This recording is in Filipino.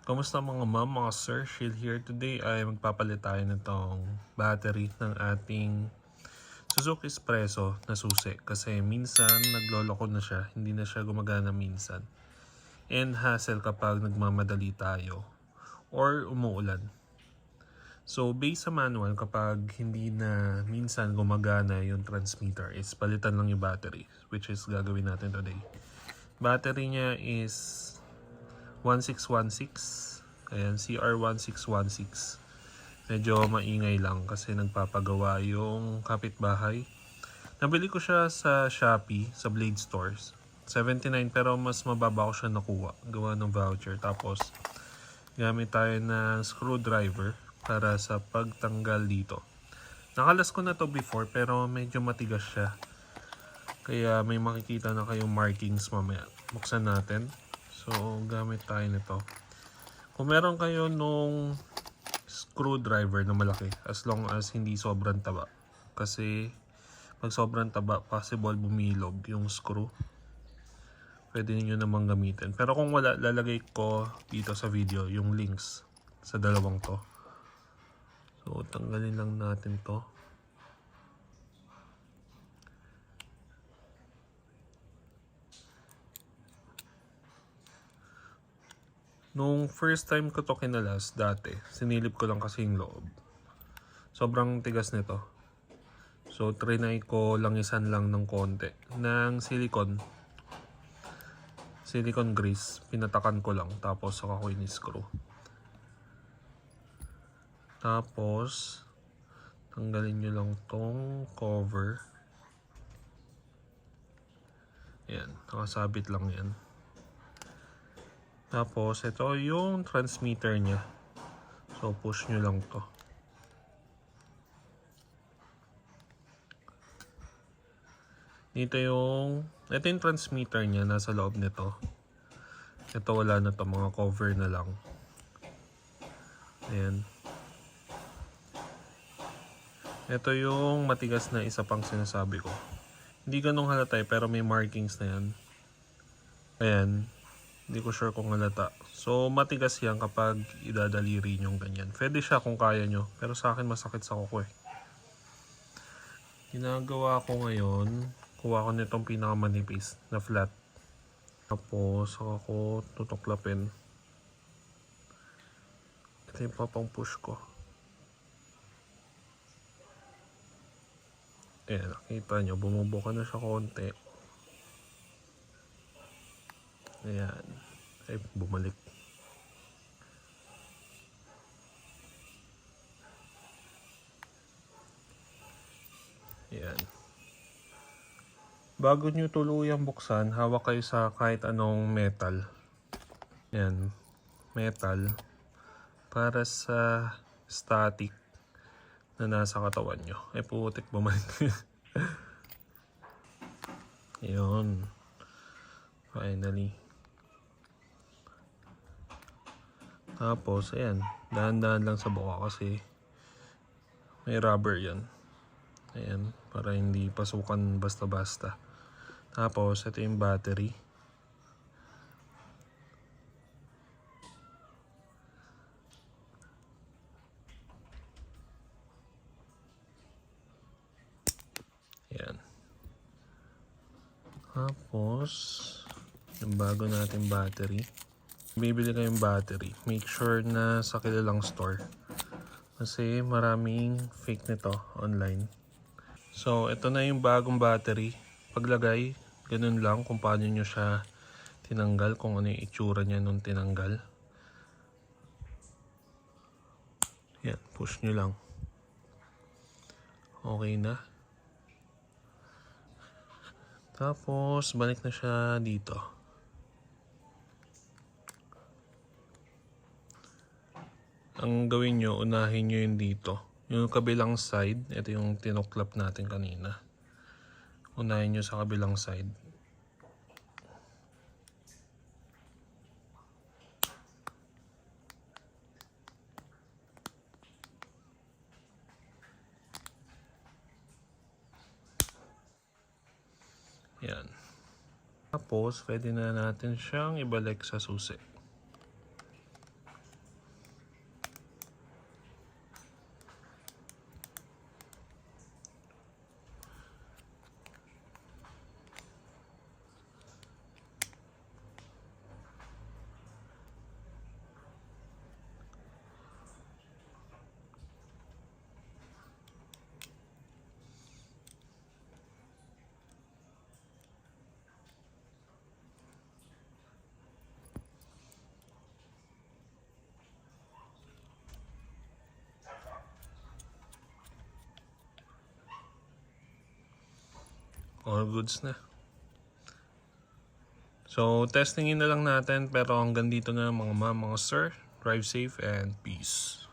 Kamusta mga ma'am, mga sir? Shield here. Today ay magpapalit tayo nitong battery ng ating Suzuki Espresso na susi. Kasi minsan nagloloko na siya, hindi na siya gumagana minsan. And hassle kapag nagmamadali tayo or umuulan. So based sa manual, kapag hindi na minsan gumagana yung transmitter, is palitan lang yung battery, which is gagawin natin today. Battery niya is 1616. Ayan, CR1616. Medyo maingay lang kasi nagpapagawa yung kapitbahay. Nabili ko siya sa Shopee, sa Blade Stores. 79 pero mas mababa ko siya nakuha. Gawa ng voucher. Tapos, gamit tayo ng screwdriver para sa pagtanggal dito. Nakalas ko na to before pero medyo matigas siya. Kaya may makikita na kayong markings mamaya. Buksan natin. So, gamit tayo nito. Kung meron kayo nung screwdriver na malaki, as long as hindi sobrang taba. Kasi pag sobrang taba, possible bumilog yung screw. Pwede niyo namang gamitin. Pero kung wala, lalagay ko dito sa video yung links sa dalawang to. So, tanggalin lang natin to. Nung first time ko to kinalas dati, sinilip ko lang kasi yung loob. Sobrang tigas nito. So, trinay ko langisan lang ng konti ng silicone grease. Pinatakan ko lang. Tapos, saka ko in-screw. Tapos, tanggalin nyo lang tong cover. Ayan. Nakasabit lang yan. Tapos, ito yung transmitter niya. So, push nyo lang to. Ito yung transmitter niya, nasa loob nito. Ito wala na to, mga cover na lang. Ayan. Ito yung matigas na isa pang sinasabi ko. Hindi ganun halata pero may markings na yan. Ayan. Hindi ko sure kung halata. So matigas yan kapag idadaliri nyo ganyan. Pwede siya kung kaya nyo. Pero sa akin masakit sa kuko eh. Ginagawa ko ngayon, kuha ko nitong pinakamanipis na flat. Tapos saka ko tutuklapin. Ito yung papang push ko. Ayan, nakita nyo, bumubuka na siya konti. Ayan. Ay, bumalik. Ayan. Bago nyo tuluyang buksan, hawak kayo sa kahit anong metal. Ayan. Metal. Para sa static na nasa katawan nyo. Ay, putik, bumalik. Ayan. Finally. Tapos, ayan. Dahan-dahan lang sa buka kasi may rubber yan. Ayan. Para hindi pasukan basta-basta. Tapos, ito yung battery. Ayan. Tapos, yung bago natin battery. Bibili kayong battery, make sure na sa kilalang store. Kasi maraming fake nito online. So, ito na yung bagong battery. Paglagay, ganun lang kung paano nyo siya tinanggal, kung ano yung itsura niya nung tinanggal. Yan, push nyo lang. Okay na. Tapos, balik na siya dito. Ang gawin nyo, unahin nyo yung dito. Yung kabilang side, ito yung tinuklap natin kanina. Unahin nyo sa kabilang side. Yan. Tapos, pwede na natin siyang ibalik sa susi. All goods na. So, testingin na lang natin pero hanggang dito na mga ma'am, mga sir. Drive safe and peace.